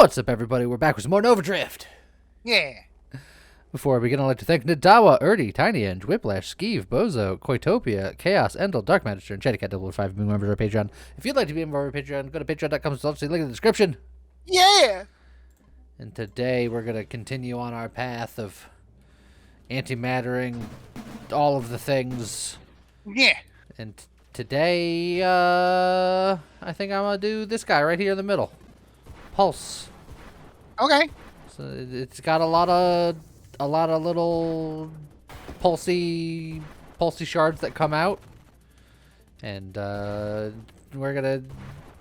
What's up, everybody? We're back with some more Nova Drift. Yeah. Before we begin, I'd like to thank Nadawa, Erdy, Tiny Edge, Whiplash, Skeeve, Bozo, Koitopia, Chaos, Endel, Dark Magister, and Jettycat 5 being members of our Patreon. If you'd like to be a member of our Patreon, go to patreon.com/link in the description. Yeah. And today we're going to continue on our path of antimattering, all of the things. Yeah. And today, I think I'm going to do this guy right here in the middle. Pulse. Okay. So it's got a lot of little pulsy shards that come out, and we're gonna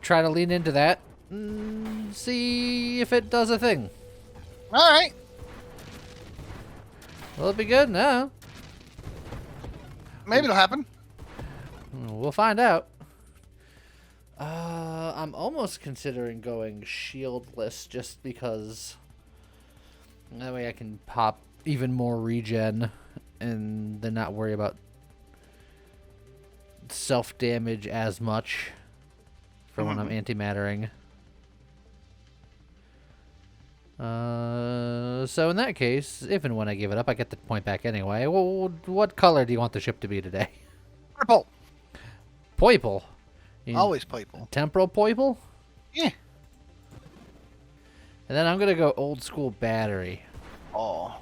try to lean into that and see if it does a thing. All right. Will it be good? No. Maybe it'll happen. We'll find out. I'm almost considering going shieldless just because that way I can pop even more regen and then not worry about self-damage as much for when I'm antimattering. So in that case, if and when I give it up, I get the point back anyway. Well, what color do you want the ship to be today? Purple. Purple. Always purple. Temporal purple? Yeah. And then I'm going to go old school battery. Oh.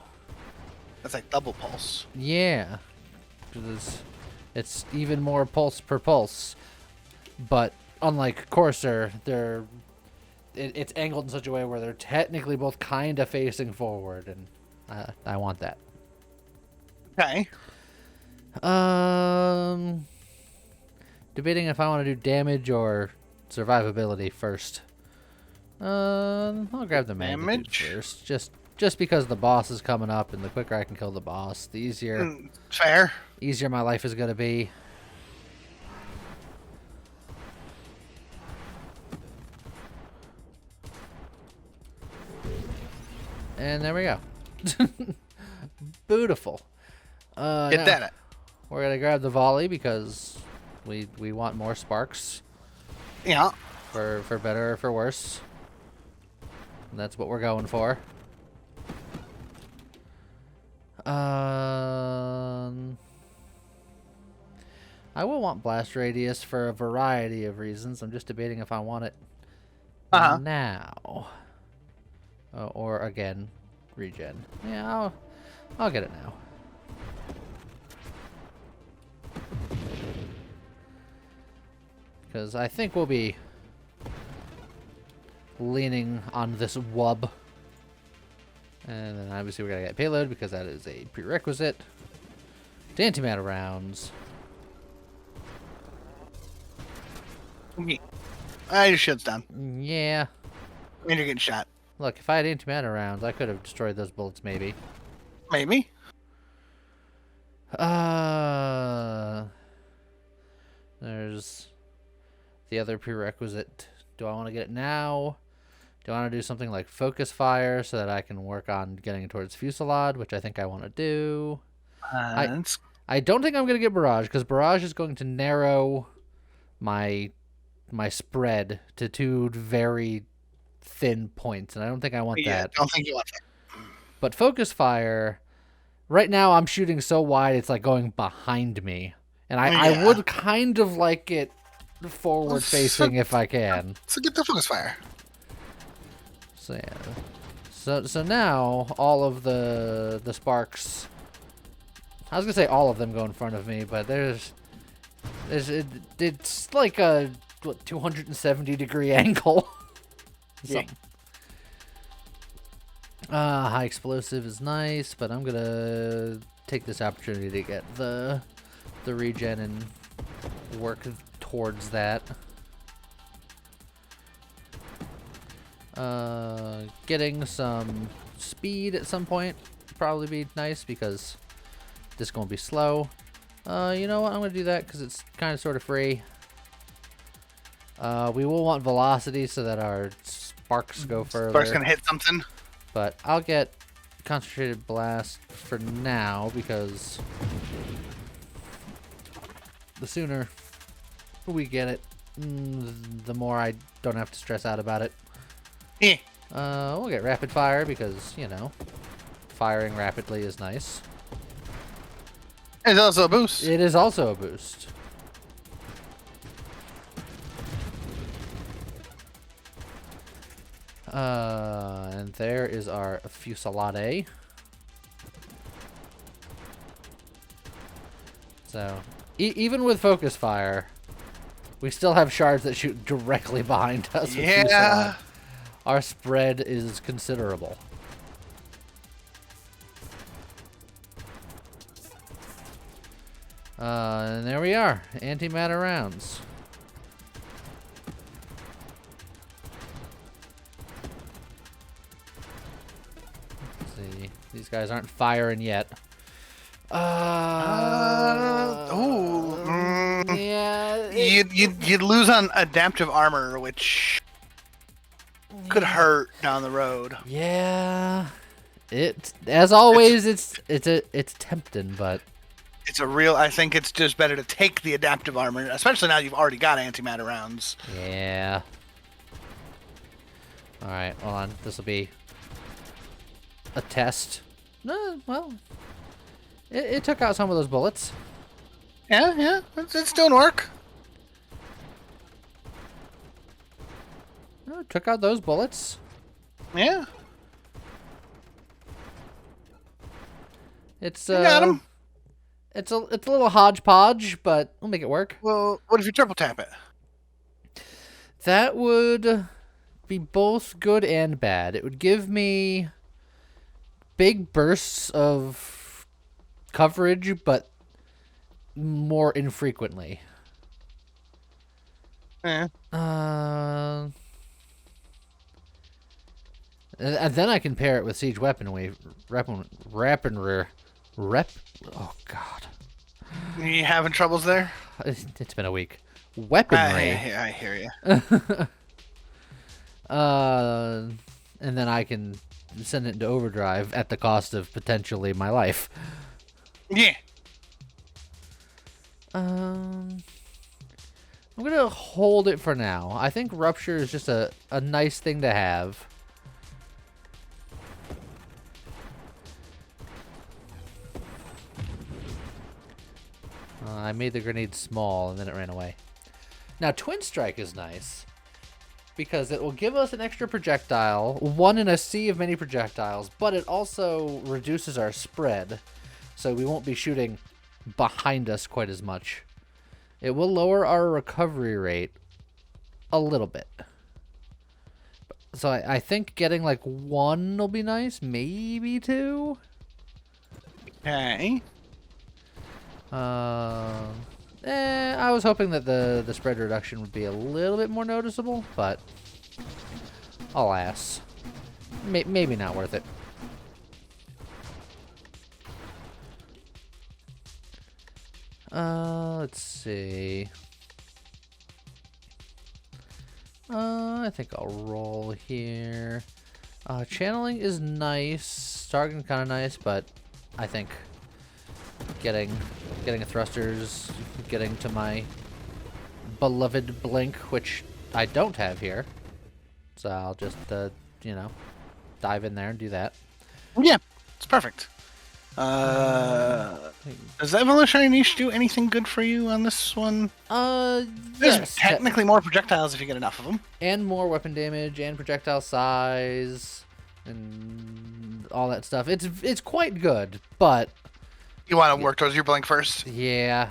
That's like double pulse. Yeah. Because it's even more pulse per pulse. But unlike Courser, it's angled in such a way where they're technically both kind of facing forward. And I want that. Okay. Debating if I want to do damage or survivability first. I'll grab the magnitude first. Just because the boss is coming up, and the quicker I can kill the boss, the easier. Fair. Easier my life is gonna be. And there we go. Beautiful. Get that. We're gonna grab the volley because we want more sparks. Yeah. For better or for worse. And that's what we're going for. I will want blast radius for a variety of reasons. I'm just debating if I want it now. Or again, regen. Yeah, I'll get it now. Because I think we'll be leaning on this wub. And then obviously we're going to get payload because that is a prerequisite to antimatter rounds. Your shit's done. Yeah. And you're getting shot. Look, if I had antimatter rounds, I could have destroyed those bullets maybe. Maybe. There's the other prerequisite. Do I want to get it now? Do I want to do something like focus fire so that I can work on getting towards Fusillade, which I think I want to do? I don't think I'm going to get Barrage, because Barrage is going to narrow my spread to two very thin points, and I don't think I want that. I don't think you want that. But focus fire, right now I'm shooting so wide it's like going behind me. And I would kind of like it forward facing if I can. So get the focus fire. So yeah. So now all of the sparks, I was gonna say all of them go in front of me, but it's like a 270-degree angle. Yeah. High explosive is nice, but I'm gonna take this opportunity to get the regen and work towards that. Getting some speed at some point would probably be nice because this is gonna be slow. You know what? I'm gonna do that because it's kind of sort of free. We will want velocity so that our sparks go further. Sparks gonna hit something. But I'll get concentrated blast for now because the sooner we get it, the more I don't have to stress out about it. Yeah. We'll get rapid fire because, you know, firing rapidly is nice. It's also a boost. It is also a boost. And there is our Fusillade. So, even with focus fire, we still have shards that shoot directly behind us. With Yeah. Fusillade. Our spread is considerable. And there we are, antimatter rounds. Let's see, these guys aren't firing yet. Yeah. You'd lose on adaptive armor, which could hurt down the road. Yeah. It, as always, it's tempting, but It's a real. I think it's just better to take the adaptive armor, especially now you've already got antimatter rounds. yeah. All right, hold on. This will be a test. No, well, it took out some of those bullets. Yeah, it's doing work. No, it took out those bullets. Yeah, It's you got him. it's a little hodgepodge, but we'll make it work. Well, what if you triple tap it? That would be both good and bad. It would give me big bursts of coverage, but more infrequently. Yeah. And then I can pair it with siege weaponry, Oh God, You having troubles there? it's been a week. Weaponry. I hear you. And then I can send it into overdrive at the cost of potentially my life. Yeah. I'm gonna hold it for now. I think rupture is just a nice thing to have. I made the grenade small and then it ran away. Now twin strike is nice because it will give us an extra projectile, one in a sea of many projectiles, but it also reduces our spread, so we won't be shooting behind us quite as much. It will lower our recovery rate a little bit. So I think getting like one will be nice, maybe two. Okay. I was hoping that the spread reduction would be a little bit more noticeable, but alas, maybe not worth it. Let's see. I think I'll roll here. Channeling is nice. Targeting kind of nice, but I think getting a thrusters, getting to my beloved blink, which I don't have here. So I'll just, you know, dive in there and do that. Yeah, it's perfect. Does Evolutionary Niche do anything good for you on this one? There's Yes. technically more projectiles if you get enough of them. And more weapon damage and projectile size and all that stuff. It's quite good, but You want to work towards your blink first? yeah,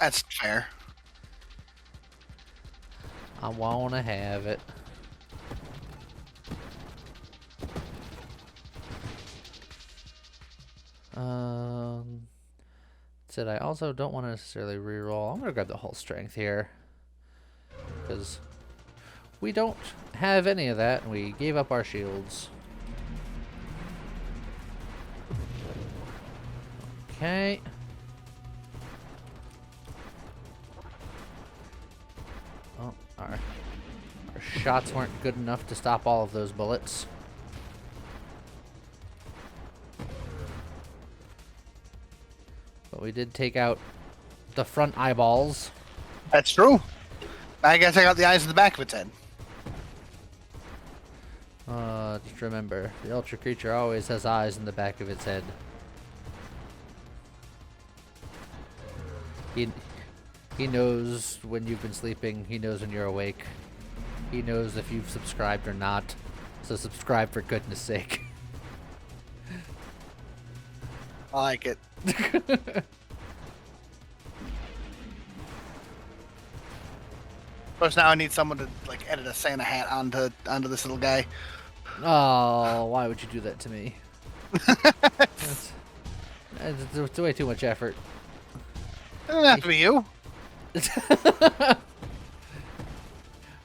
That's fair. I wanna have it. Said I also don't want to necessarily reroll. I'm gonna grab the whole strength here because we don't have any of that, and we gave up our shields. Okay. Oh, our shots weren't good enough to stop all of those bullets. But we did take out the front eyeballs. That's true. I guess I got the eyes in the back of its head. Just remember, the ultra creature always has eyes in the back of its head. He knows when you've been sleeping. He knows when you're awake. He knows if you've subscribed or not. So subscribe for goodness sake. I like it. Of course, now I need someone to like edit a Santa hat onto this little guy. Oh, why would you do that to me? It's way too much effort. It doesn't have to be you.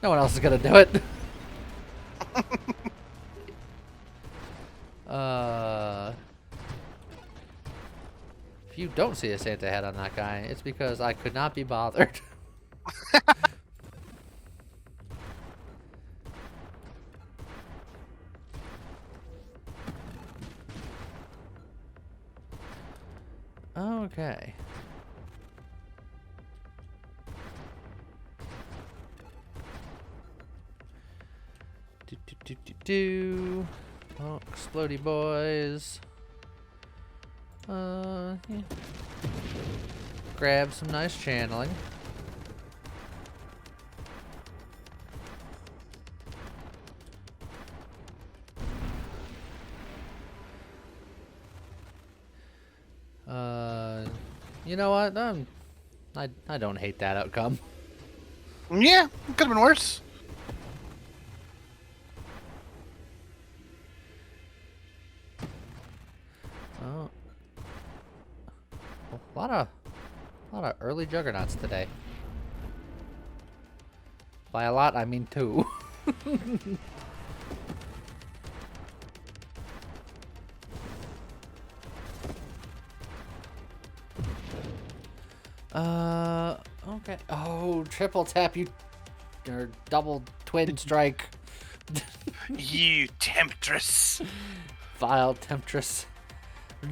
No one else is gonna do it. If you don't see a Santa hat on that guy, it's because I could not be bothered. Okay. Do. Oh, explodey boys. Yeah. Grab some nice channeling. You know what? I don't hate that outcome. Yeah, it could have been worse. Oh, a lot of early juggernauts today. By a lot, I mean 2. Okay. Oh, triple tap you, or double twin strike. You temptress. Vile temptress.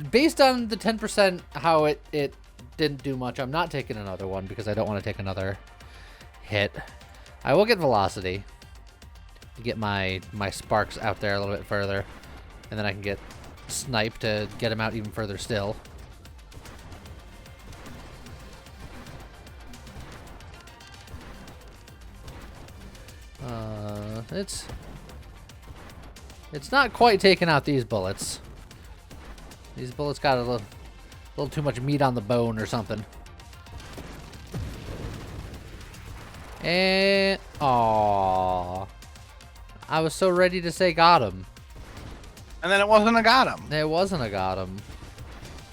Based on the 10%, how it didn't do much, I'm not taking another one because I don't want to take another hit. I will get velocity. Get my sparks out there a little bit further, and then I can get snipe to get him out even further still. It's not quite taking out these bullets. These bullets got a little too much meat on the bone or something. And aww, I was so ready to say got him. And then it wasn't a got him. It wasn't a got him.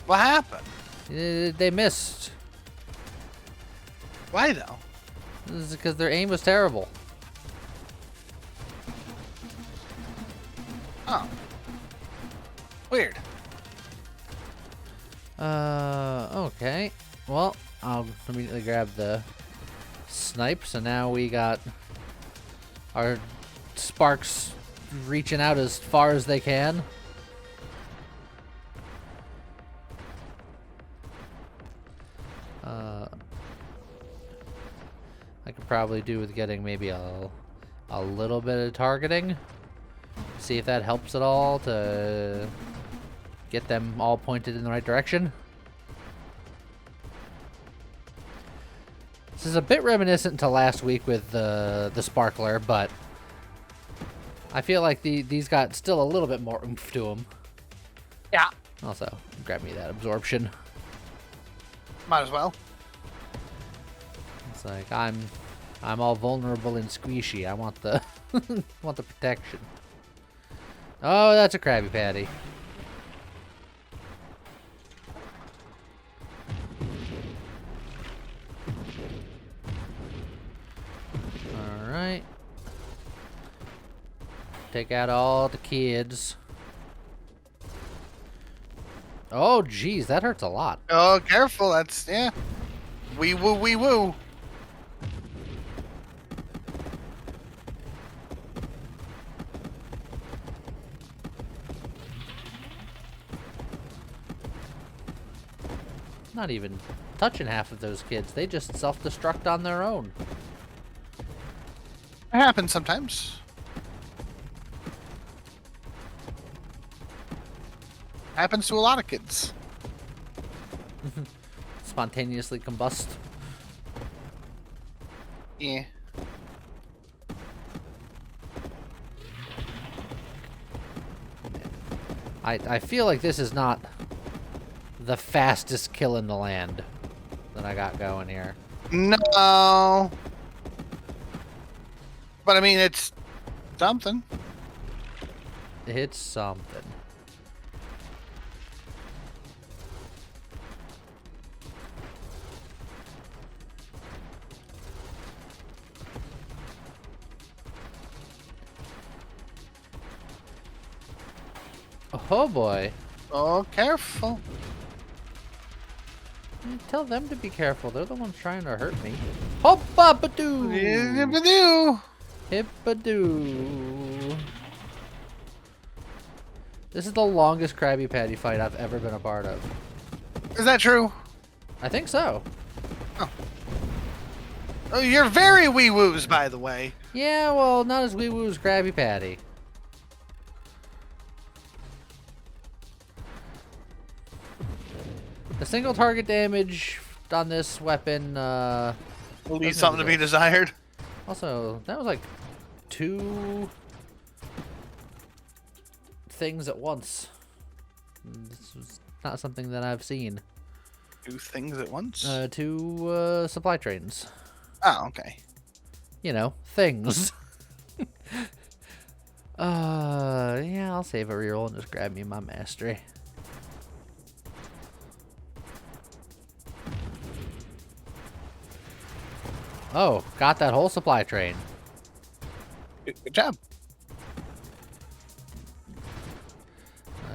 What happened? They missed. Why though? This is because their aim was terrible. Oh. Weird. Okay. Well, I'll immediately grab the snipe. So now we got our sparks reaching out as far as they can. I could probably do with getting maybe a little bit of targeting. See if that helps at all to get them all pointed in the right direction. This is a bit reminiscent to last week with the sparkler, but I feel like these got still a little bit more oomph to them. Yeah. Also, grab me that absorption. Might as well. It's like I'm all vulnerable and squishy. I want the want the protection. Oh, that's a Krabby Patty. Alright. Take out all the kids. Oh, geez, that hurts a lot. Oh, careful. That's, yeah. Wee woo, wee woo. Not even touching half of those kids. They just self-destruct on their own. It happens sometimes. Happens to a lot of kids. Spontaneously combust. Yeah. I feel like this is not the fastest kill in the land that I got going here. No. But I mean, it's something. It's something. Oh boy. Oh, careful. Tell them to be careful. They're the ones trying to hurt me. Hop-a-ba-doo! Yippee-doo. Hip-a-doo. This is the longest Krabby Patty fight I've ever been a part of. Is that true? I think so. Oh, you're very wee-woos, by the way. Yeah, well, not as wee-woo as Krabby Patty. The single target damage on this weapon, Leaves something to be desired. Also, that was like 2 things at once. This was not something that I've seen. 2 things at once? 2 supply trains. Oh, okay. You know, things. Yeah, I'll save a reroll and just grab me my mastery. Oh, got that whole supply train. Good job.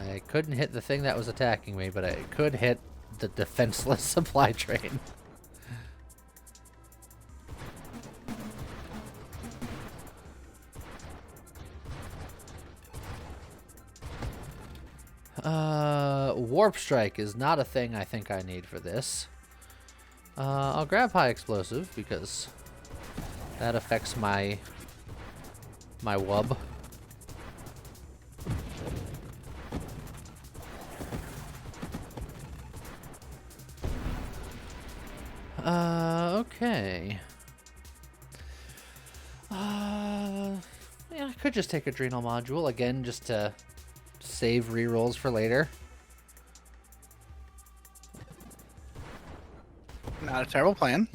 I couldn't hit the thing that was attacking me, but I could hit the defenseless supply train. Warp Strike is not a thing I think I need for this. I'll grab High Explosive because that affects my wub. Okay. Yeah, I could just take Adrenal Module again just to save rerolls for later. Not a terrible plan.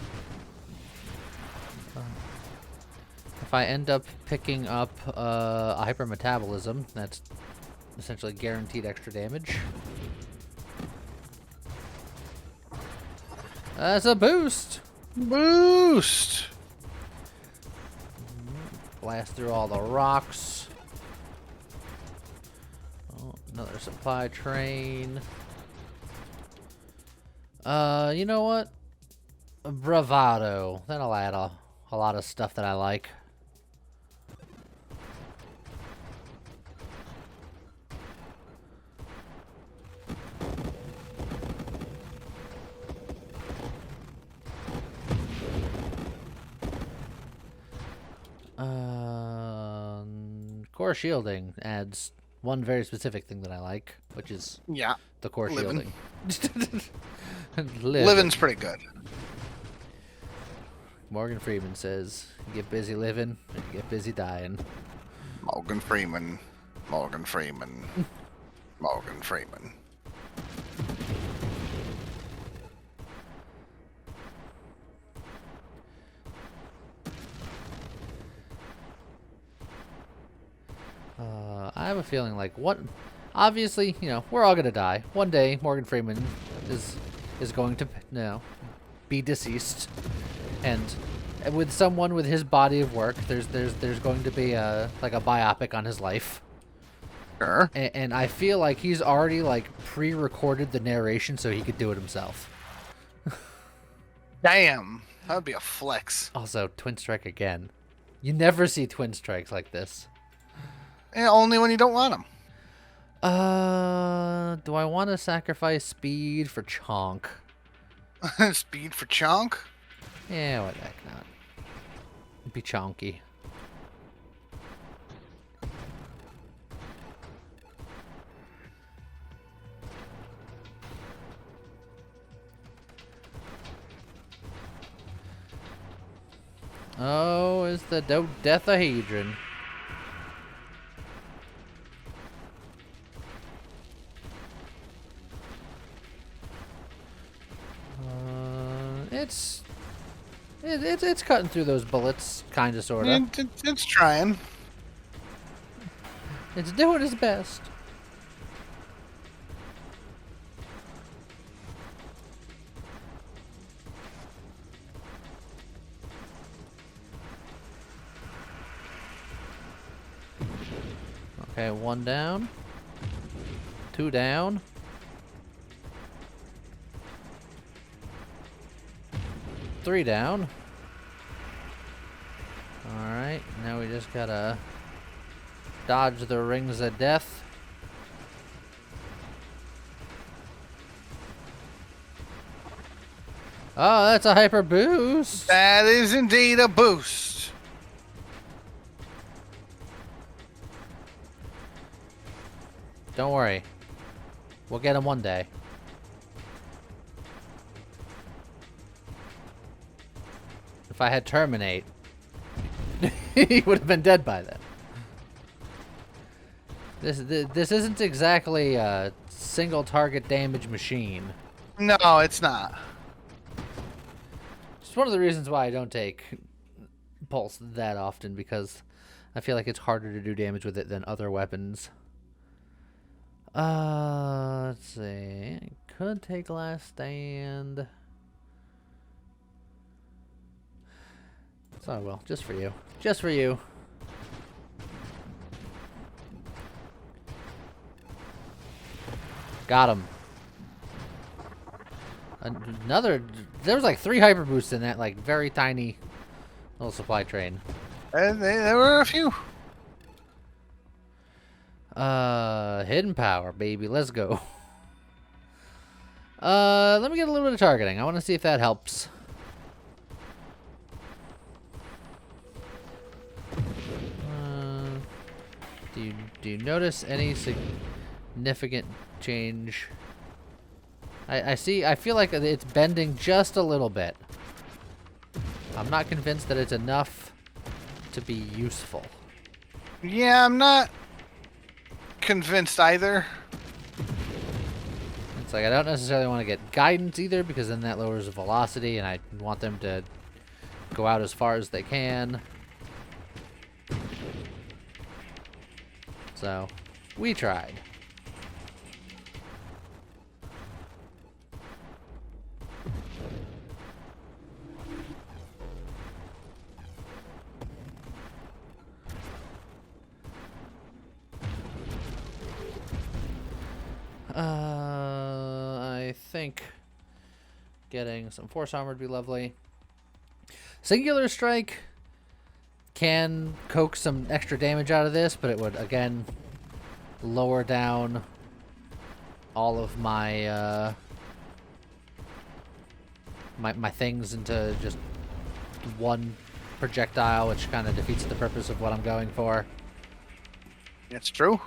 If I end up picking up a Hypermetabolism, that's essentially guaranteed extra damage. That's a boost! Boost! Blast through all the rocks. Oh, another supply train. You know what? Bravado. That'll add a lot of stuff that I like. Core shielding adds one very specific thing that I like, which is the core Living. shielding. Living's pretty good. Morgan Freeman says, "You get busy living, and you get busy dying." Morgan Freeman. Morgan Freeman. Morgan Freeman. I have a feeling like obviously, you know, we're all gonna die. One day, Morgan Freeman is going to, you know, be deceased, and with someone with his body of work, there's going to be like a biopic on his life. Sure. And I feel like he's already like pre-recorded the narration so he could do it himself. Damn. That would be a flex. Also, Twin Strike again. You never see Twin Strikes like this. Yeah, only when you don't want them. Do I want to sacrifice speed for Chonk? Speed for Chonk? Yeah, what the heck not. It'd be chonky. Oh, it's the dodecahedron. It's cutting through those bullets, kinda, sorta. It's trying. It's doing its best. Okay, 1 down. 2 down. 3 down. Alright, now we just gotta dodge the rings of death. Oh, that's a hyper boost. That is indeed a boost. Don't worry. We'll get him one day. If I had Terminate, he would have been dead by then. This isn't exactly a single target damage machine. No, it's not. It's one of the reasons why I don't take Pulse that often, because I feel like it's harder to do damage with it than other weapons. Let's see. I could take Last Stand. So I will, just for you. Just for you. Got him. Another. There was like 3 hyper boosts in that, like, very tiny little supply train. There were a few. Hidden power, baby. Let's go. Let me get a little bit of targeting. I want to see if that helps. Do you notice any significant change? I feel like it's bending just a little bit. I'm not convinced that it's enough to be useful. Yeah, I'm not convinced either. It's like I don't necessarily want to get guidance either, because then that lowers the velocity, and I want them to go out as far as they can. So, we tried. I think getting some Force Armor would be lovely. Singular Strike can coax some extra damage out of this, but it would, again, lower down all of my my things into just one projectile, which kind of defeats the purpose of what I'm going for. That's true.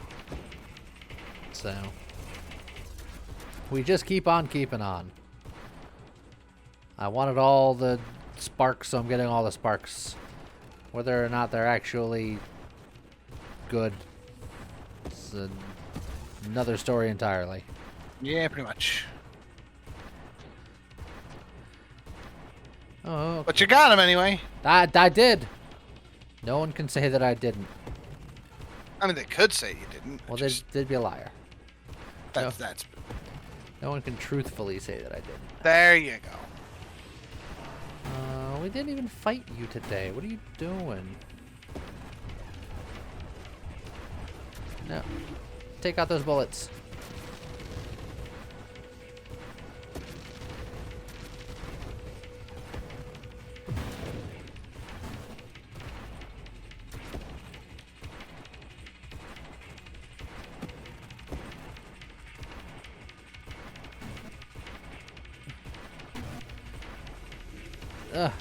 So we just keep on keeping on. I wanted all the sparks, so I'm getting all the sparks. Whether or not they're actually good, it's another story entirely. Yeah, pretty much. Oh, okay. But you got him anyway. I did. No one can say that I didn't. I mean, they could say you didn't. Well, Just, they'd be a liar. that's. No one can truthfully say that I didn't. There you go. We didn't even fight you today. What are you doing? No. Take out those bullets. Ugh.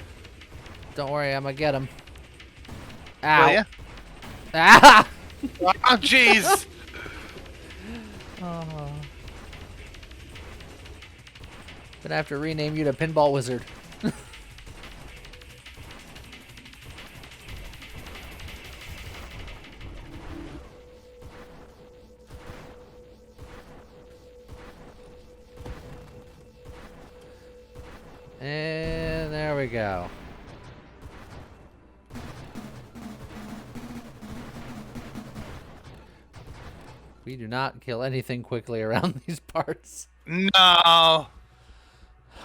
Don't worry, I'm gonna get him. Ow. Will ya? Ah! Oh, jeez. Oh. Gonna have to rename you to Pinball Wizard. And there we go. We do not kill anything quickly around these parts. No.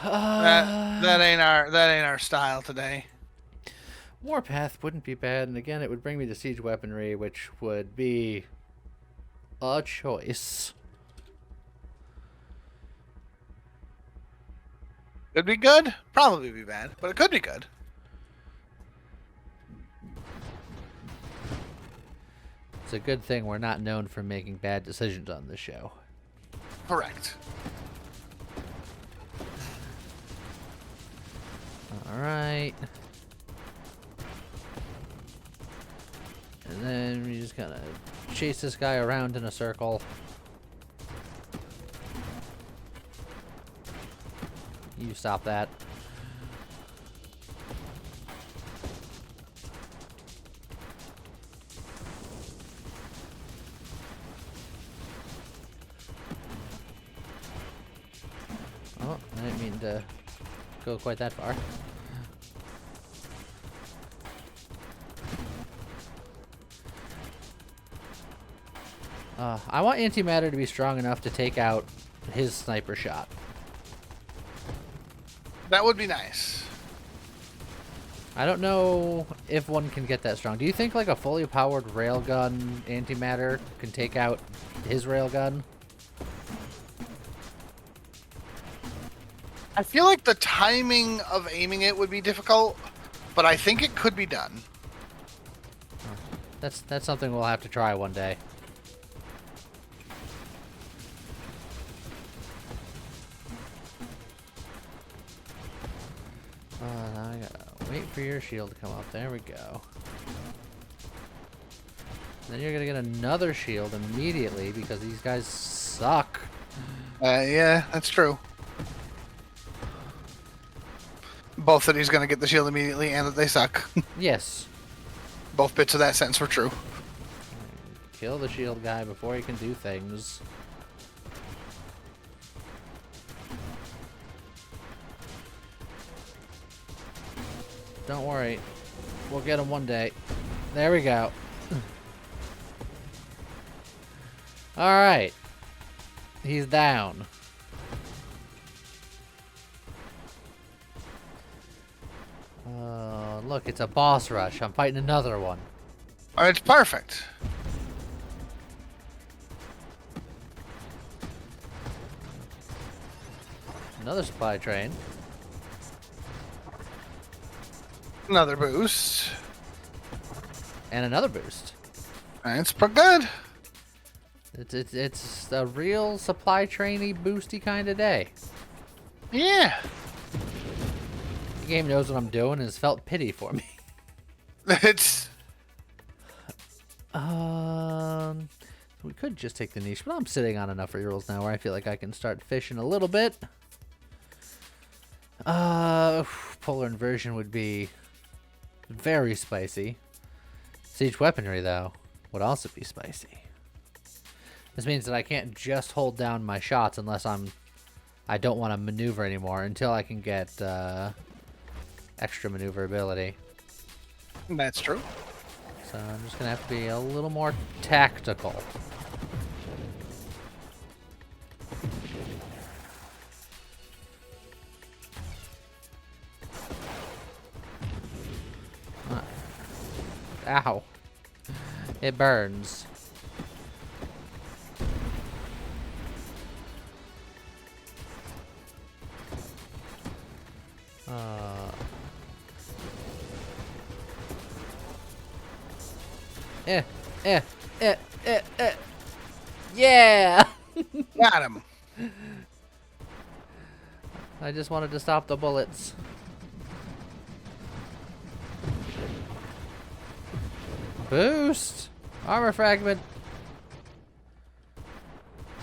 That ain't our style today. Warpath wouldn't be bad, and again, it would bring me to siege weaponry, which would be a choice. Could be good, probably be bad, but it could be good. It's a good thing we're not known for making bad decisions on this show. Correct. Alright. And then we just gotta chase this guy around in a circle. You stop that. Oh, I didn't mean to go quite that far. I want antimatter to be strong enough to take out his sniper shot. That would be nice. I don't know if one can get that strong. Do you think like a fully powered railgun antimatter can take out his railgun? I feel like the timing of aiming it would be difficult, but I think it could be done. That's something we'll have to try one day. Now I gotta wait for your shield to come up. There we go. Then you're gonna get another shield immediately because these guys suck. Yeah, that's true. Both that he's going to get the shield immediately and that they suck. Yes. Both bits of that sentence were true. Kill the shield guy before he can do things. Don't worry. We'll get him one day. There we go. Alright. He's down. Look, it's a boss rush. I'm fighting another one. It's perfect. Another supply train. Another boost. And another boost. It's pretty good. It's a real supply trainy boosty kind of day. Yeah. The game knows what I'm doing and has felt pity for me. It's... We could just take the niche, but I'm sitting on enough rerolls now where I feel like I can start fishing a little bit. Polar inversion would be very spicy. Siege weaponry, though, would also be spicy. This means that I can't just hold down my shots unless I don't want to maneuver anymore until I can get extra maneuverability. That's true. So I'm just gonna have to be a little more tactical. Ow. It burns. Yeah! Got him. I just wanted to stop the bullets. Boost! Armor fragment!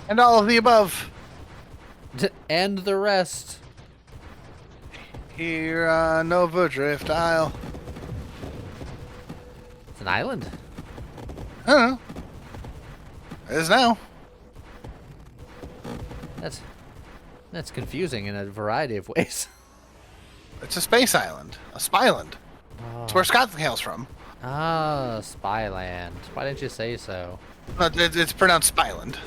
And all of the above. And the rest. Here on Nova Drift Isle. It's an island. I don't know. It is now. That's confusing in a variety of ways. It's a space island. A spyland. It's where Oh. Scott hails from. Ah, Spyland. Why didn't you say so? It's pronounced Spyland.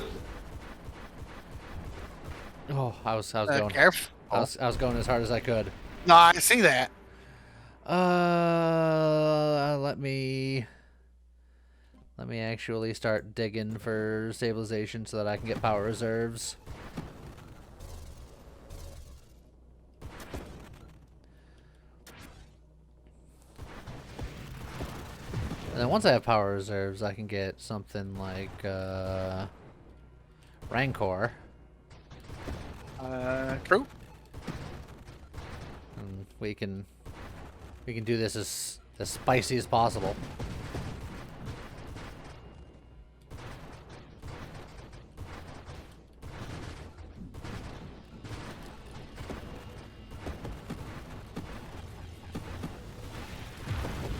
Oh, I was going. Careful. I was going as hard as I could. No, I see that. Let me actually start digging for stabilization so that I can get power reserves. And then once I have power reserves, I can get something like Rancor. True. And we can do this as spicy as possible.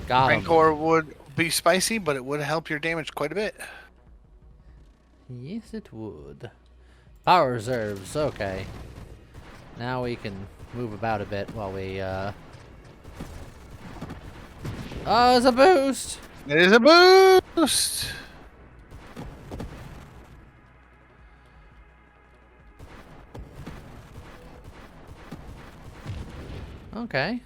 Got him. Rancor would be spicy, but it would help your damage quite a bit. Yes, it would. Power reserves. Okay. Now we can move about a bit while we, Oh, it's a boost! It is a boost! Okay.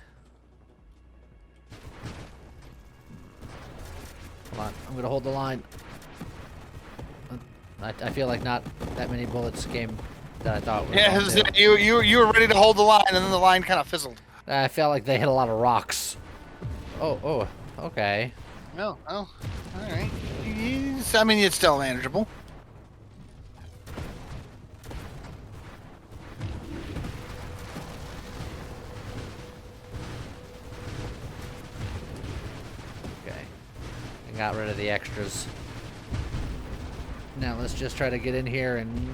Hold on. I'm gonna hold the line. I feel like not that many bullets came that I thought were Yeah, going to. you were ready to hold the line, and then the line kind of fizzled. I felt like they hit a lot of rocks. Oh, okay. Oh, all right. I mean, it's still manageable. Okay. I got rid of the extras. Now let's just try to get in here and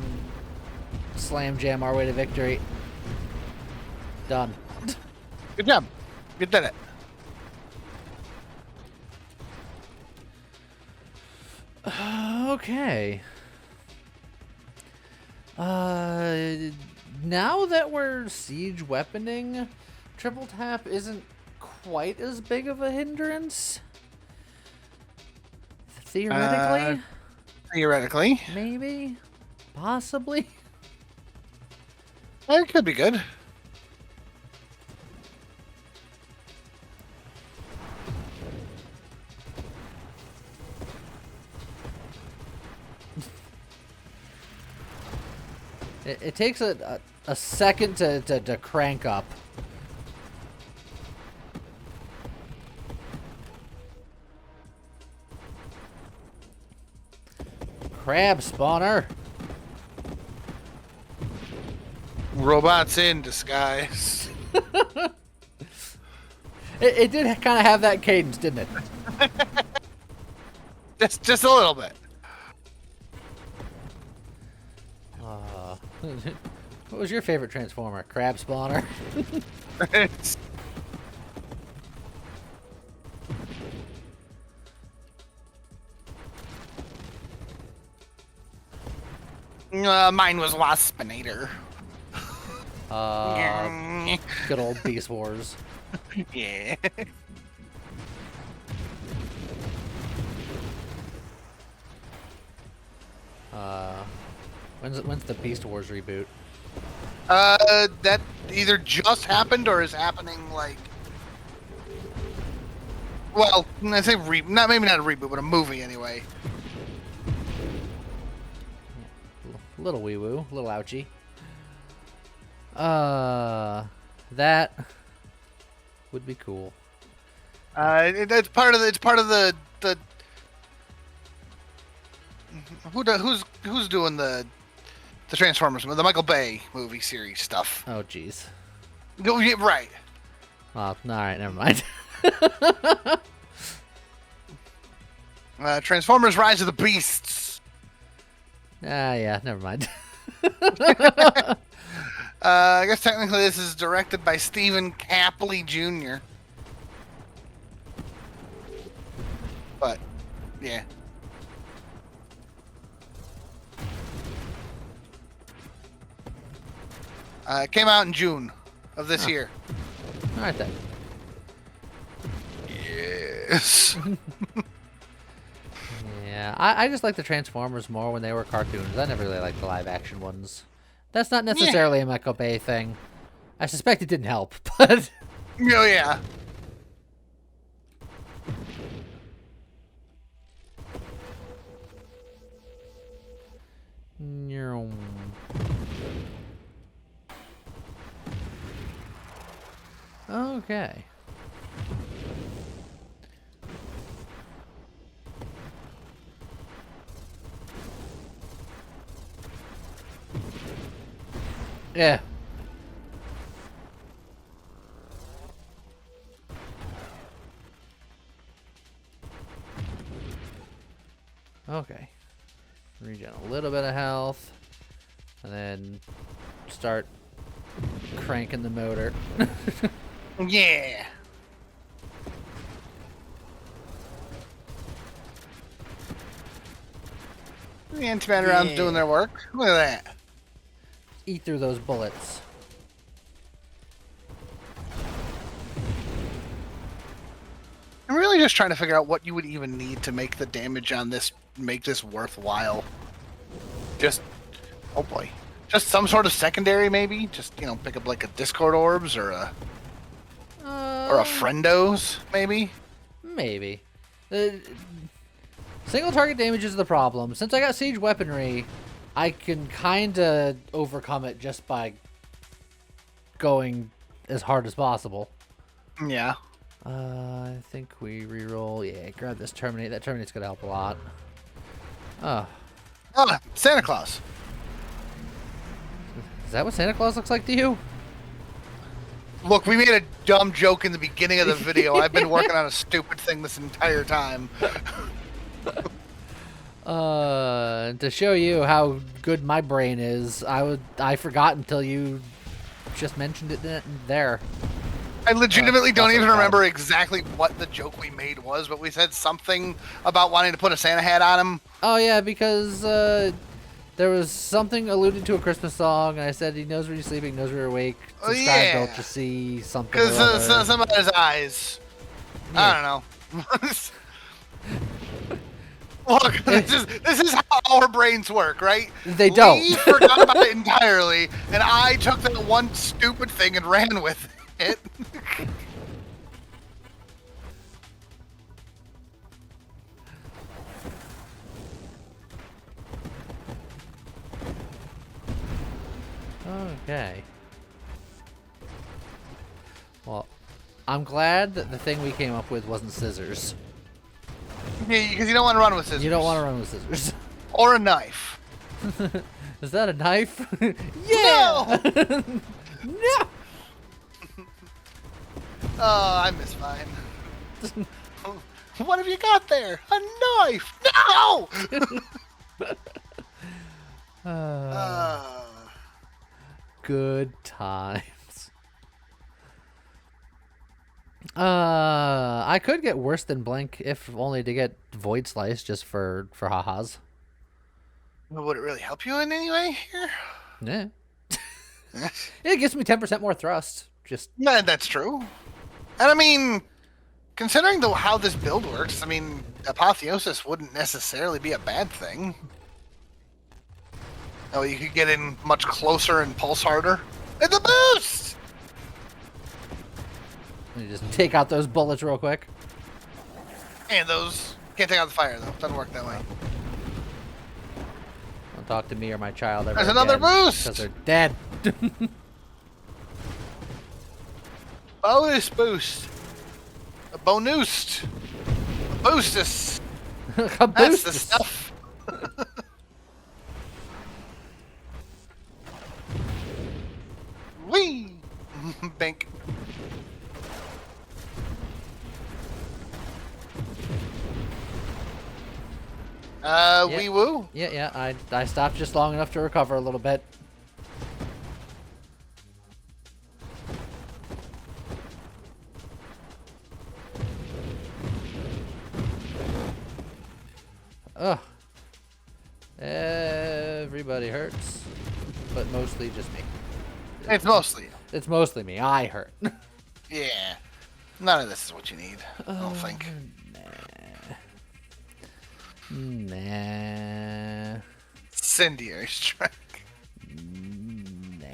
slam jam our way to victory. Done. Good job. You did it. Okay. Now that we're siege weaponing, triple tap isn't quite as big of a hindrance. Theoretically? Theoretically. Maybe? Possibly? It could be good. It takes a second to crank up. Crab spawner. Robots in disguise. It did kind of have that cadence, didn't it? Just a little bit. What was your favorite Transformer? Crab spawner? Mine was Waspinator. Good old Beast Wars. Yeah. When's the Beast Wars reboot? That either just happened or is happening like. Well, I say maybe not a reboot, but a movie anyway. Little wee woo, little ouchie. That would be cool. It's part of the. Who's doing the Transformers, the Michael Bay movie series stuff? Oh, jeez. Oh, yeah, right. Well, all right, never mind. Transformers: Rise of the Beasts. Yeah, never mind. I guess technically this is directed by Stephen Capley Jr. But, yeah. It came out in June. of this year. All right then. Yes. Yeah, I just like the Transformers more when they were cartoons. I never really liked the live action ones. That's not necessarily a Mecha Bay thing. I suspect it didn't help, but... Oh, yeah. Okay. Yeah. Okay. Regen a little bit of health. And then start cranking the motor. Yeah. The antimatter rounds doing their work. Look at that. Eat through those bullets. I'm really just trying to figure out what you would even need to make the damage on this make this worthwhile. Just, oh boy, just some sort of secondary maybe. Just pick up like a Discord orbs or a friendos maybe. Maybe. Single target damage is the problem. Since I got siege weaponry, I can kind of overcome it just by going as hard as possible. Yeah. I think we reroll. Yeah, grab this terminate. That terminate's gonna help a lot. Oh. Oh, Santa Claus. Is that what Santa Claus looks like to you? Look, we made a dumb joke in the beginning of the video. I've been working on a stupid thing this entire time. To show you how good my brain is, I forgot until you just mentioned it there. I legitimately don't even bad. remember exactly what the joke we made was, but we said something about wanting to put a Santa hat on him. Oh yeah, because there was something alluded to a Christmas song, and I said he knows where you're sleeping, knows where you're awake. Subscribe to Ultra C, something. Because some of his eyes. Yeah. I don't know. Look, this is how our brains work, right? They don't. We forgot about it entirely, and I took that one stupid thing and ran with it. Okay. Well, I'm glad that the thing we came up with wasn't scissors. Yeah, because you don't want to run with scissors. You don't want to run with scissors. Or a knife. Is that a knife? Yeah! No! No! Oh, I miss mine. What have you got there? A knife! No! Good times. I could get worse than Blink if only to get Void Slice just for ha-has. Would it really help you in any way here? Yeah. It gives me 10% more thrust. Just Yeah, that's true. And I mean, considering how this build works, I mean, Apotheosis wouldn't necessarily be a bad thing. Oh, you could get in much closer and pulse harder. And the boost! let me just take out those bullets real quick. And those... Can't take out the fire, though. Doesn't work that way. Don't talk to me or my child ever There's another boost! because they're dead. Bonus boost. A bonoost. A boostus. A That's the boost. stuff. Whee! Bink. Yeah. Wee woo. Yeah, I stopped just long enough to recover a little bit. Ugh. Everybody hurts, but mostly just me. It's mostly. It's mostly me. I hurt. Yeah. None of this is what you need. I don't think. Nah. Incendiary strike. Nah.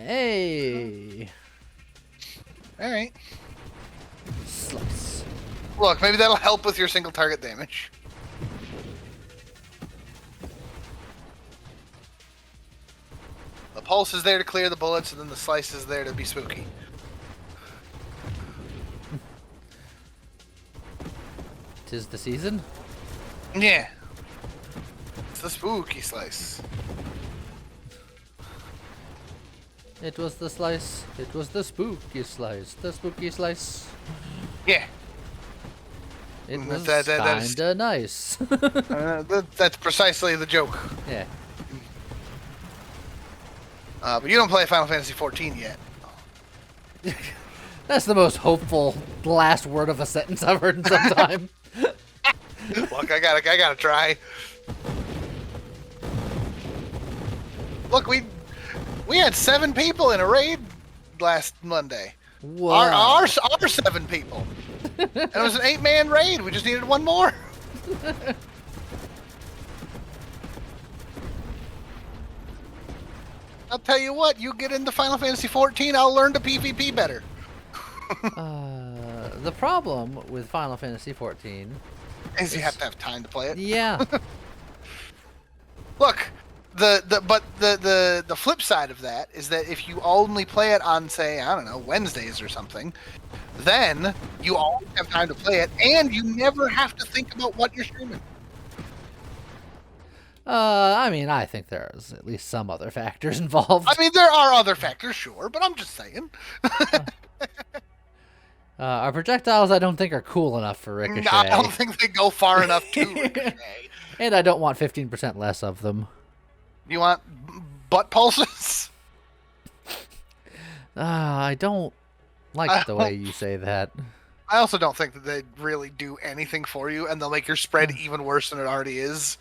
Hey. All right. Slice. Look, maybe that'll help with your single target damage. The pulse is there to clear the bullets, and then the slice is there to be spooky. Tis the season. Yeah. It's the spooky slice. It was the slice. It was the spooky slice. The spooky slice. Yeah. It was That's kinda nice. that's precisely the joke. Yeah. But you don't play Final Fantasy 14 yet. That's the most hopeful last word of a sentence I've heard in some time. Look, I gotta try. Look, we had 7 people in a raid last Monday. Wow. Our 7 people. And it was an 8-man raid. We just needed one more. I'll tell you what. You get into Final Fantasy 14, I'll learn to PvP better. The problem with Final Fantasy 14 Is you have to have time to play it. Yeah. Look, the flip side of that is that if you only play it on, say, I don't know, Wednesdays or something, then you always have time to play it, and you never have to think about what you're streaming. I mean, I think there's at least some other factors involved. I mean, there are other factors, sure, but I'm just saying. Our projectiles, I don't think, are cool enough for Ricochet. No, I don't think they go far enough to Ricochet. And I don't want 15% less of them. You want butt pulses? I don't like the way you say that. I also don't think that they really do anything for you, and they'll make your spread even worse than it already is.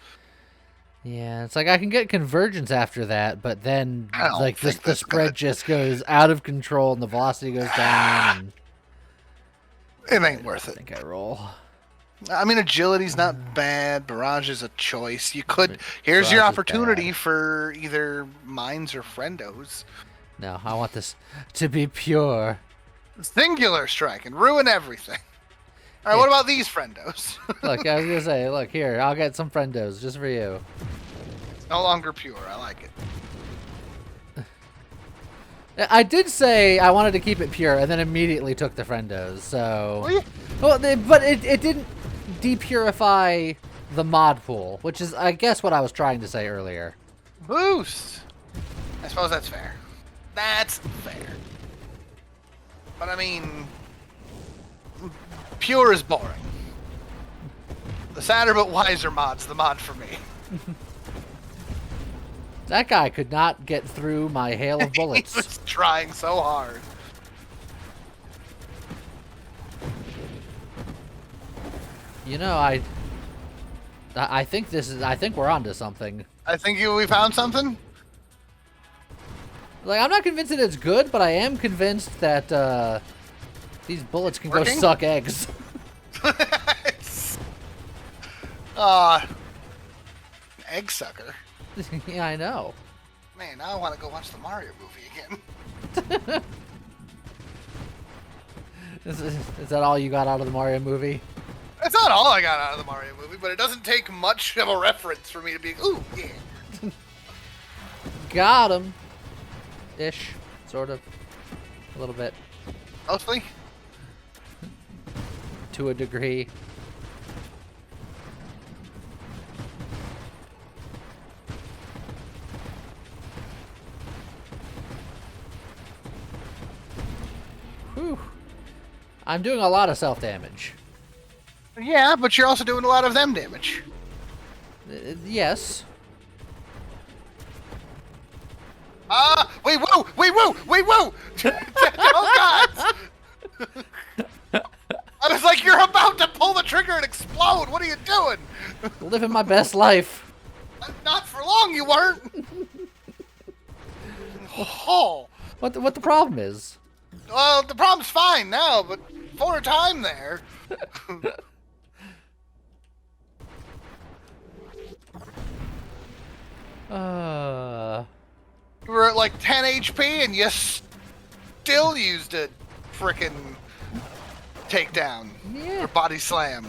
Yeah, it's like I can get convergence after that, but then I don't like think the that's spread just goes out of control and the velocity goes down. And It ain't worth I it. think I roll. I mean, agility's not bad. Barrage is a choice. You could. Here's your Barrage is opportunity bad. for either mines or friendos. No, I want this to be pure. Singular strike and ruin everything. All right, what about these friendos? Look, I was gonna say, look here, I'll get some friendos just for you. It's no longer pure. I like it. I did say I wanted to keep it pure, and then immediately took the friendos. So, well, but it didn't depurify the mod pool, which is, I guess, what I was trying to say earlier. Boost. I suppose that's fair. That's fair. But I mean, pure is boring. The sadder but wiser mod's the mod for me. That guy could not get through my hail of He bullets. was trying so hard. You know, I think this is. I think we're onto something. I think we found something. Like, I'm not convinced that it's good, but I am convinced that these bullets can Working? go suck eggs. Egg sucker. Yeah, I know. Man, now I want to go watch the Mario movie again. Is that all you got out of the Mario movie? That's not all I got out of the Mario movie, but it doesn't take much of a reference for me to be, ooh, yeah. Got him. Ish. Sort of. A little bit. Mostly? To a degree. Whew. I'm doing a lot of self-damage. Yeah, but you're also doing a lot of them damage. Yes. Wait, whoa! Wait, whoa! Wait, whoa! Oh, God! I was like, you're about to pull the trigger and explode! What are you doing? Living my best life. Not for long, you weren't! Oh. what the problem is. Well, the problem's fine now, but for a time there. You were at like 10 HP and you still used a frickin' takedown. Yeah. Or body slam.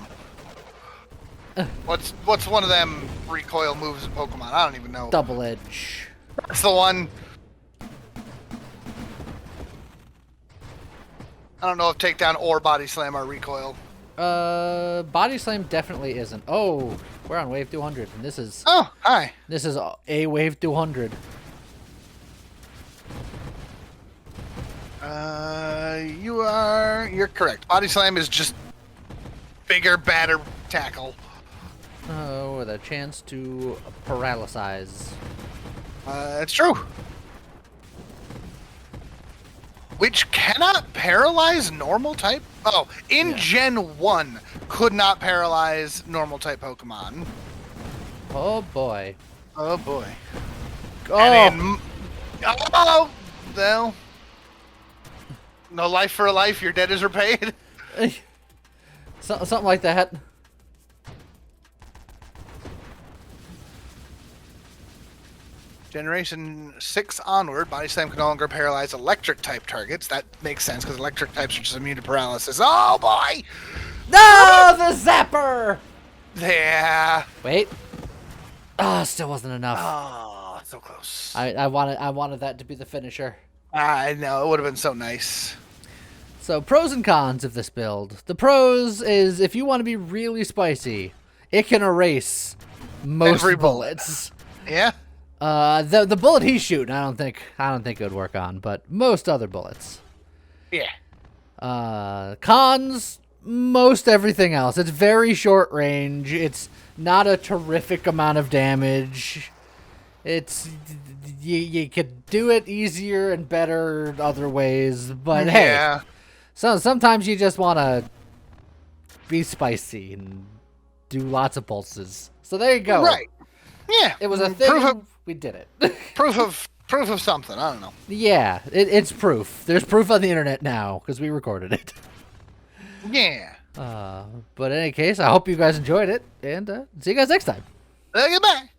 What's one of them recoil moves in Pokemon? I don't even know. Double edge. That's the one. I don't know if takedown or body slam are recoil. Body slam definitely isn't. Oh, we're on wave 200, and this is Oh, hi. a wave 200. You're correct. Body slam is just bigger, badder tackle. Oh, with a chance to paralyze. It's true. Which cannot paralyze normal type. Oh, in Yeah. Gen 1, could not paralyze normal type Pokemon. Oh boy. Oh boy. Oh. And oh, well. No life for a life. Your debt is repaid. Something like that. Generation 6 onward, Body Slam can no longer paralyze electric type targets. That makes sense because electric types are just immune to paralysis. Oh boy! No, the zapper. Yeah. Wait. Ah, still wasn't enough. Oh, so close. I wanted that to be the finisher. I know, it would have been so nice. So pros and cons of this build. The pros is if you want to be really spicy, it can erase most Every bullet. bullets. Yeah. The bullet he's shooting, I don't think it would work on, but most other bullets. Yeah. Cons, most everything else. It's very short range. It's not a terrific amount of damage. It's you could do it easier and better other ways, but hey, Yeah. so sometimes you just want to be spicy and do lots of pulses. So there you go. Right. Yeah. It was a thing. Proof of, We did it. proof of something. I don't know. Yeah, it's proof. There's proof on the internet now because we recorded it. Yeah. But in any case, I hope you guys enjoyed it, and see you guys next time. Goodbye.